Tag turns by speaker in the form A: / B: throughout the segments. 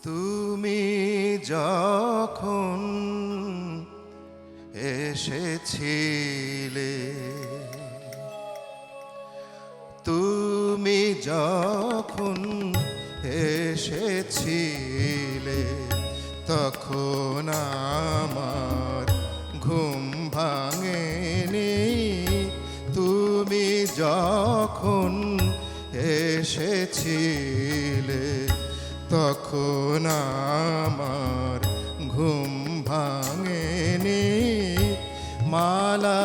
A: তুমি যখন এসেছিলে, তুমি যখন এসেছিলে, তখন আমার ঘুম ভাঙেনি। তুমি যখন এসেছিলে, তখন আমার ঘুম ভাঙেনি। মালা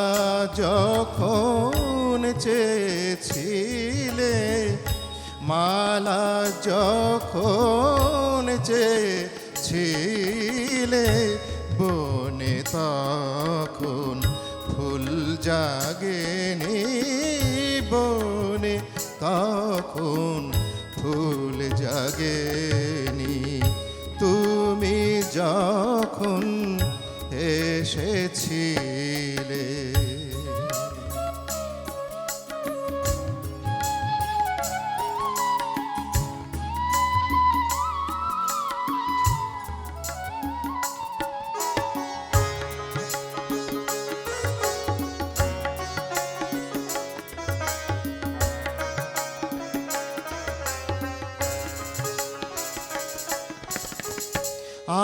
A: যখন চেয়েছিলে, মালা যখন চেয়েছিলে, বনে তখন ফুল জাগেনি। বনে তখন ফুল জাগেনি। তুমি যখন এসেছিলে।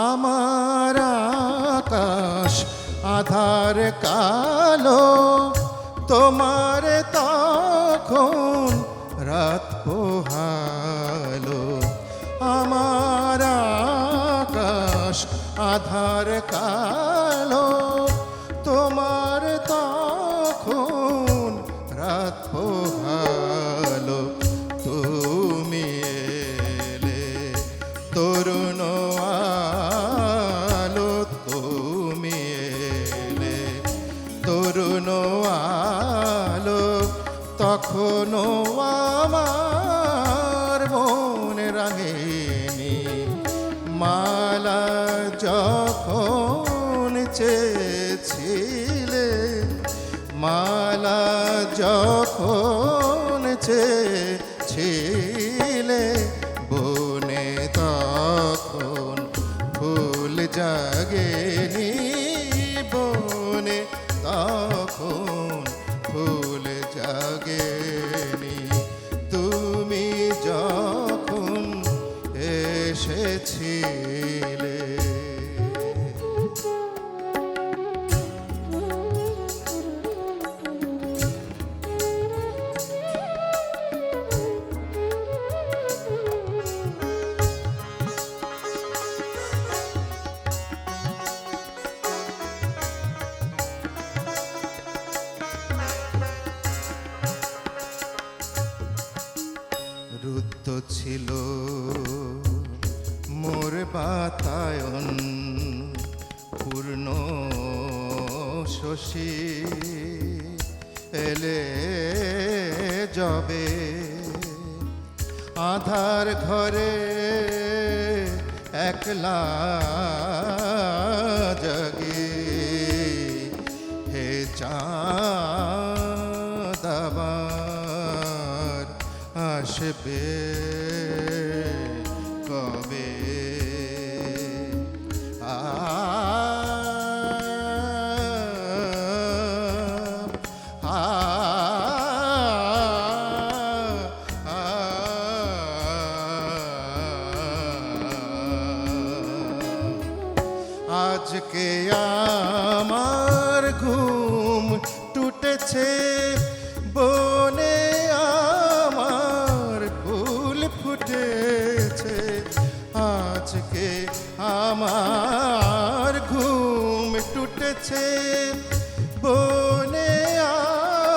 A: আমার আকাশ আধার কালো, তোমার তখন রাত পোহালো। আমার আকাশ আধার কালো, তোমার তখন রাত পোহালো। তুমি এলে তরুণ আলো, তুমি এলে তরুণ আলো। তখনও আমার মন রাঙেনি। মালা যখন চেয়েছিলে, মালা যখন চেয়েছিলে, বনে তখন ফুল জাগেনি। বনে তখন ফুল জাগেনি। তুমি যখন এসেছিলে। রুদ্ধ ছিল মোর বাতায়ন, পূর্ণ শশী এলে যবে। আধার ঘরে একলা জাগে, হে চাঁদ আবার আসবে কবে? আজকে আমার ঘুম টুটেছে, বনে আমার ফুল ফুটেছে। আজকে আমার ঘুম টুটেছে, বনে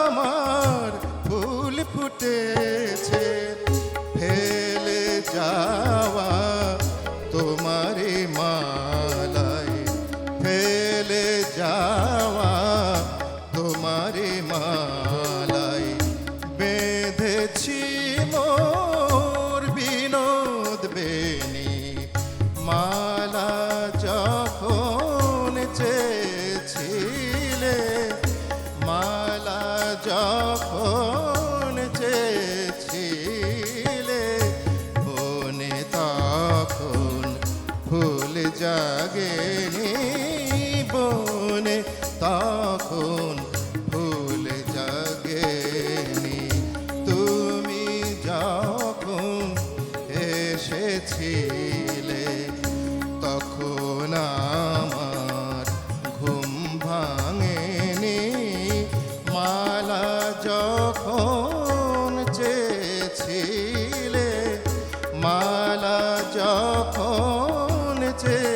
A: আমার ফুল ফুটেছে। ফেলে যাওয়া তোমারে মালাই, ফেলে যাওয়া তোমারে মালাই। বেঁধেছি মোর বিনোদ বেনি। মালা যখন চেয়েছিলে, মালা যখন চেয়েছিলে, বনে তখন চেয়েছিলে তখন আমার ঘুম ভাঙেনি মালা যখন চেয়েছিলে মালা যখন চেয়েছিলে